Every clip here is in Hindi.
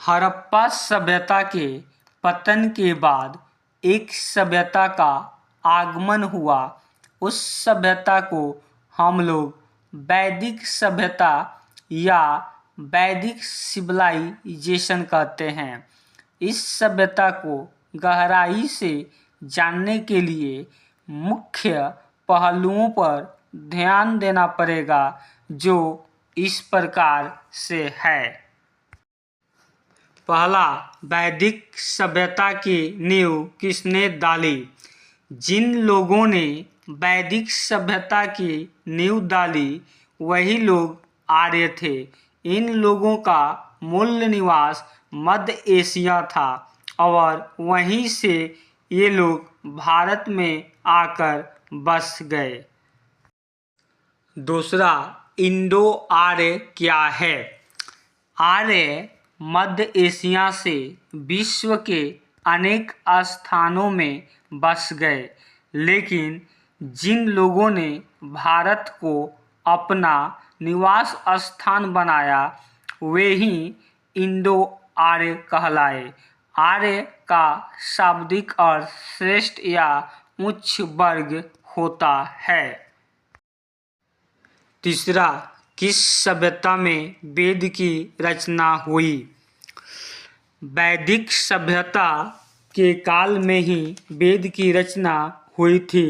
हड़प्पा सभ्यता के पतन के बाद एक सभ्यता का आगमन हुआ। उस सभ्यता को हम लोग वैदिक सभ्यता या वैदिक सिविलाइजेशन कहते हैं। इस सभ्यता को गहराई से जानने के लिए मुख्य पहलुओं पर ध्यान देना पड़ेगा, जो इस प्रकार से है। पहला, वैदिक सभ्यता की नींव किसने डाली? जिन लोगों ने वैदिक सभ्यता की नींव डाली वही लोग आर्य थे। इन लोगों का मूल निवास मध्य एशिया था और वहीं से ये लोग भारत में आकर बस गए। दूसरा, इंडो आर्य क्या है? आर्य मध्य एशिया से विश्व के अनेक स्थानों में बस गए, लेकिन जिन लोगों ने भारत को अपना निवास स्थान बनाया वे ही इंडो आर्य कहलाए। आर्य का शाब्दिक अर्थ श्रेष्ठ या उच्च वर्ग होता है। तीसरा, किस सभ्यता में वेद की रचना हुई? वैदिक सभ्यता के काल में ही वेद की रचना हुई थी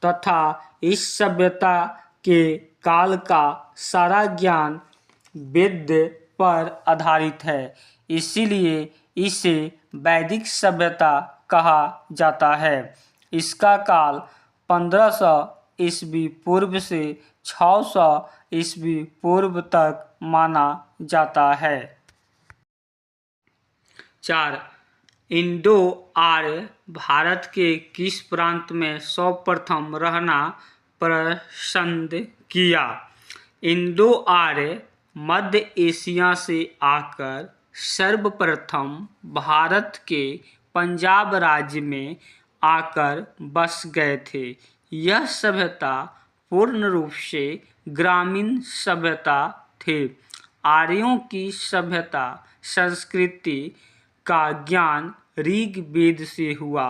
तथा इस सभ्यता के काल का सारा ज्ञान वेद पर आधारित है, इसीलिए इसे वैदिक सभ्यता कहा जाता है। इसका काल 1500 ईस्वी पूर्व से 600 ईस्वी पूर्व तक माना जाता है। 4. इंडो आर्य भारत के किस प्रांत में सर्वप्रथम रहना पसंद किया? इंडो आर्य मध्य एशिया से आकर सर्वप्रथम भारत के पंजाब राज्य में आकर बस गए थे। यह सभ्यता पूर्ण रूप से ग्रामीण सभ्यता थे। आर्यों की सभ्यता संस्कृति का ज्ञान ऋग्वेद से हुआ।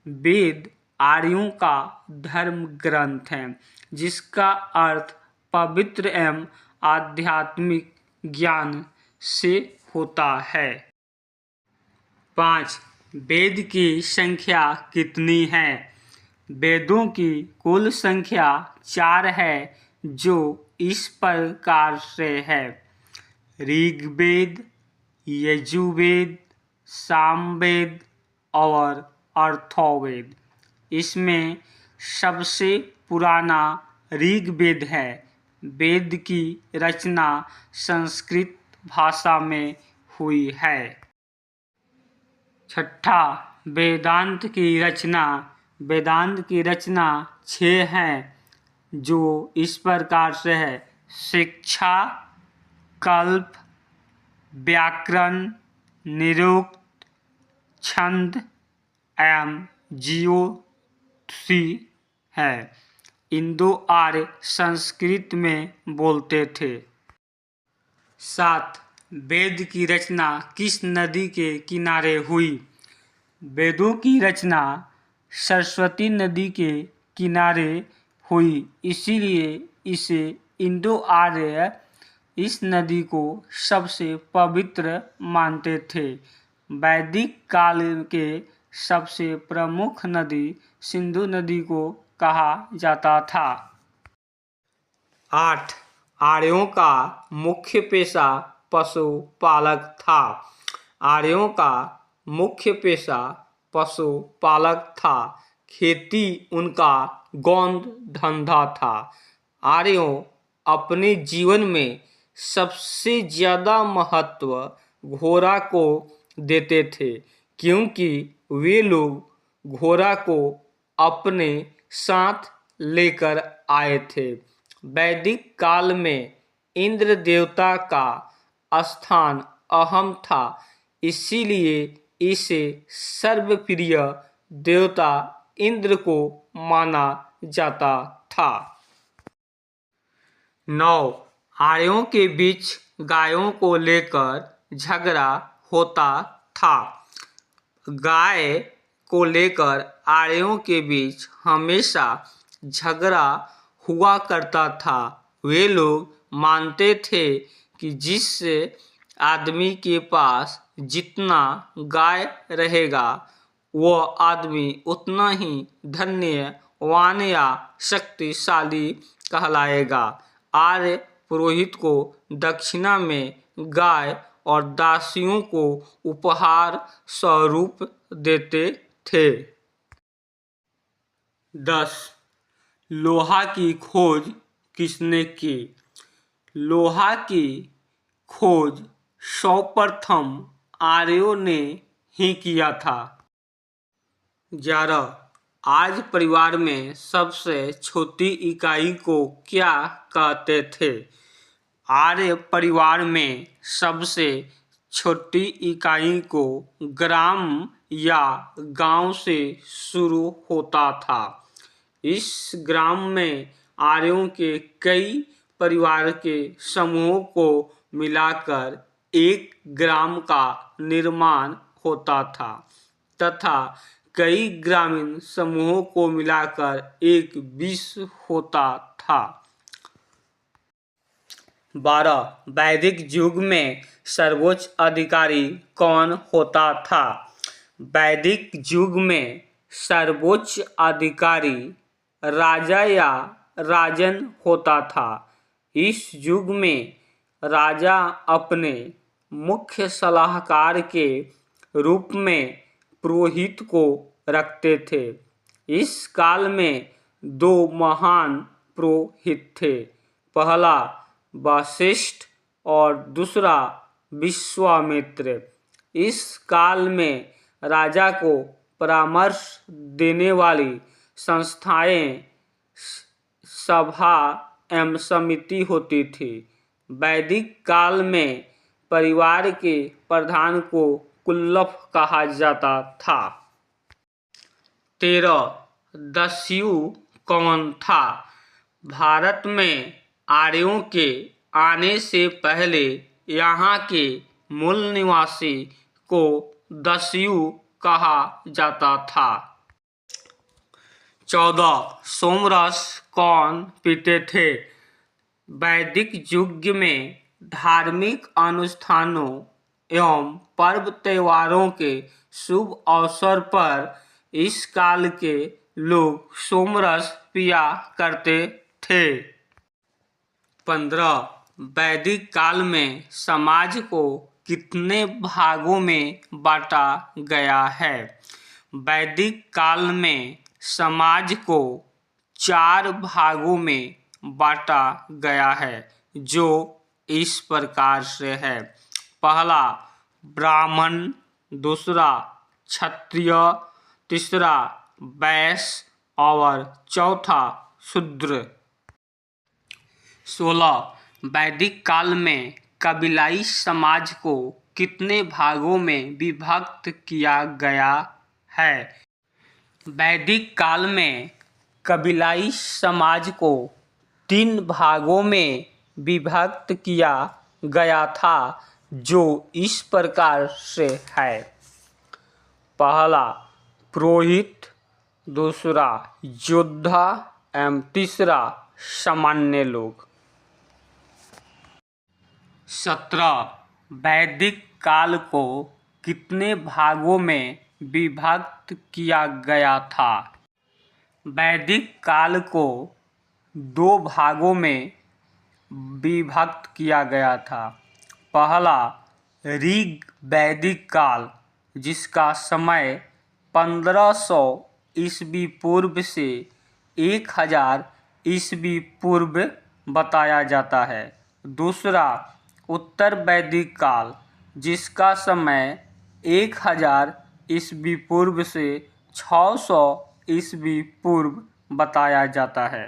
वेद आर्यों का धर्म ग्रंथ है, जिसका अर्थ पवित्र एवं आध्यात्मिक ज्ञान से होता है। 5. वेद की संख्या कितनी है? वेदों की कुल संख्या 4 है, जो इस प्रकार से है: ऋग्वेद, यजुर्वेद, सामवेद और अथर्ववेद। इसमें सबसे पुराना ऋग्वेद है। वेद की रचना संस्कृत भाषा में हुई है। 6. वेदांत की रचना। वेदांत की रचना 6 है, जो इस प्रकार से है: शिक्षा, कल्प, व्याकरण, निरुक्त, छंद एवं ज्योतिषी है। इंडो आर्य संस्कृत में बोलते थे। 7. वेद की रचना किस नदी के किनारे हुई? वेदों की रचना सरस्वती नदी के किनारे हुई, इसीलिए इसे इंडो आर्य इस नदी को सबसे पवित्र मानते थे। वैदिक काल के सबसे प्रमुख नदी सिंधु नदी को कहा जाता था। 8. आर्यों का मुख्य पेशा पशुपालक था। आर्यों का मुख्य पेशा पशुपालक था। खेती उनका गौण धंधा था। आर्यों अपने जीवन में सबसे ज्यादा महत्व घोड़ा को देते थे, क्योंकि वे लोग घोड़ा को अपने साथ लेकर आए थे। वैदिक काल में इंद्र देवता का स्थान अहम था, इसीलिए इसे सर्वप्रिय देवता इंद्र को माना जाता था। 9. आर्यों के बीच गायों को लेकर झगड़ा होता था। गाय को लेकर आर्यों के बीच हमेशा झगड़ा हुआ करता था। वे लोग मानते थे कि जिस आदमी के पास जितना गाय रहेगा वह आदमी उतना ही धन्यवान या शक्तिशाली कहलाएगा। आर्य पुरोहित को दक्षिणा में गाय और दासियों को उपहार स्वरूप देते थे। 10. लोहा की खोज किसने की? लोहा की खोज सर्वप्रथम आर्यों ने ही किया था। 11. आज परिवार में सबसे छोटी इकाई को क्या कहते थे? आर्य परिवार में सबसे छोटी इकाई को ग्राम या गांव से शुरू होता था। इस ग्राम में आर्यों के कई परिवार के समूहों को मिलाकर एक ग्राम का निर्माण होता था तथा कई ग्रामीण समूहों को मिलाकर एक विश्व होता था। 12. वैदिक युग में सर्वोच्च अधिकारी कौन होता था? वैदिक युग में सर्वोच्च अधिकारी राजा या राजन होता था। इस युग में राजा अपने मुख्य सलाहकार के रूप में पुरोहित को रखते थे। इस काल में दो महान पुरोहित थे, पहला वशिष्ठ और दूसरा विश्वामित्र। इस काल में राजा को परामर्श देने वाली संस्थाएं सभा एवं समिति होती थी। वैदिक काल में परिवार के प्रधान को कुलप कहा जाता था। 13. दस्यु कौन था? भारत में आर्यों के आने से पहले यहाँ के मूल निवासी को दस्यु कहा जाता था। 14. सोमरस कौन पीते थे? वैदिक युग में धार्मिक अनुष्ठानों एवं पर्व त्योहारों के शुभ अवसर पर इस काल के लोग सोमरस पिया करते थे। 15. वैदिक काल में समाज को कितने भागों में बांटा गया है? वैदिक काल में समाज को 4 भागों में बांटा गया है जो इस प्रकार से है। पहला ब्राह्मण, दूसरा क्षत्रिय, तीसरा वैश्य और चौथा शूद्र। 16. वैदिक काल में कबीलाई समाज को कितने भागों में विभक्त किया गया है? वैदिक काल में कबीलाई समाज को 3 भागों में विभक्त किया गया था जो इस प्रकार से है। पहला पुरोहित, दूसरा योद्धा एवं तीसरा सामान्य लोग। 17. वैदिक काल को कितने भागों में विभक्त किया गया था? वैदिक काल को 2 भागों में विभक्त किया गया था। पहला ऋग वैदिक काल, जिसका समय 1500 ईस्वी पूर्व से 1000 ईस्वी पूर्व बताया जाता है। दूसरा उत्तर वैदिक काल, जिसका समय 1000 ईस्वी पूर्व से 600 ईस्वी पूर्व बताया जाता है।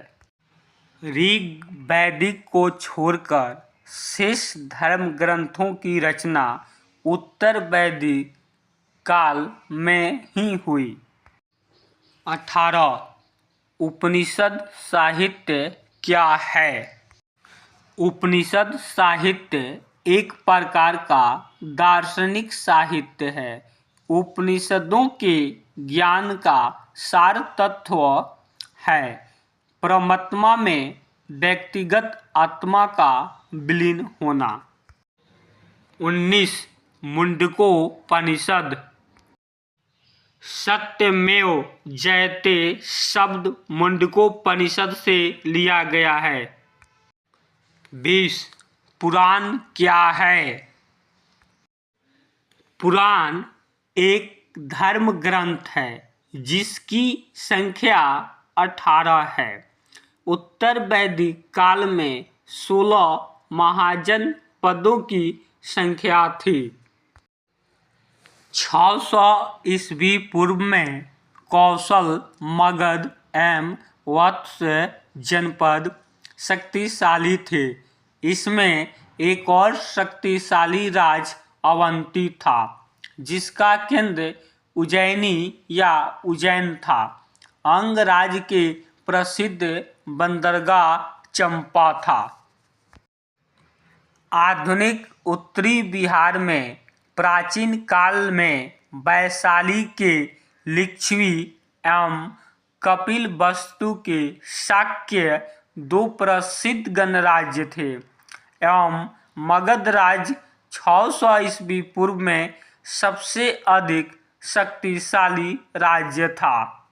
ऋग वैदिक को छोड़कर शेष धर्म ग्रंथों की रचना उत्तर वैदिक काल में ही हुई। 18. उपनिषद साहित्य क्या है? उपनिषद साहित्य एक प्रकार का दार्शनिक साहित्य है। उपनिषदों के ज्ञान का सार तत्व है परमात्मा में व्यक्तिगत आत्मा का विलीन होना। 19 मुंडकोपनिषद। सत्यमेव जयते शब्द मुंडकोपनिषद से लिया गया है। 20 पुराण क्या है? पुराण एक धर्म ग्रंथ है जिसकी संख्या 18 है। उत्तर वैदिक काल में 16 महाजन पदों की संख्या थी। 600 ईस्वी पूर्व में कौशल, मगध एवं वत्स जनपद शक्तिशाली थे। इसमें एक और शक्तिशाली राज अवंती था जिसका केंद्र उज्जैनी या उज्जैन था। अंगराज के प्रसिद्ध बंदरगाह चंपा था। आधुनिक उत्तरी बिहार में प्राचीन काल में वैशाली के लिच्छवी एवं कपिलवस्तु के शाक्य दो प्रसिद्ध गणराज्य थे एवं मगध राज्य 600 ईस्वी पूर्व में सबसे अधिक शक्तिशाली राज्य था।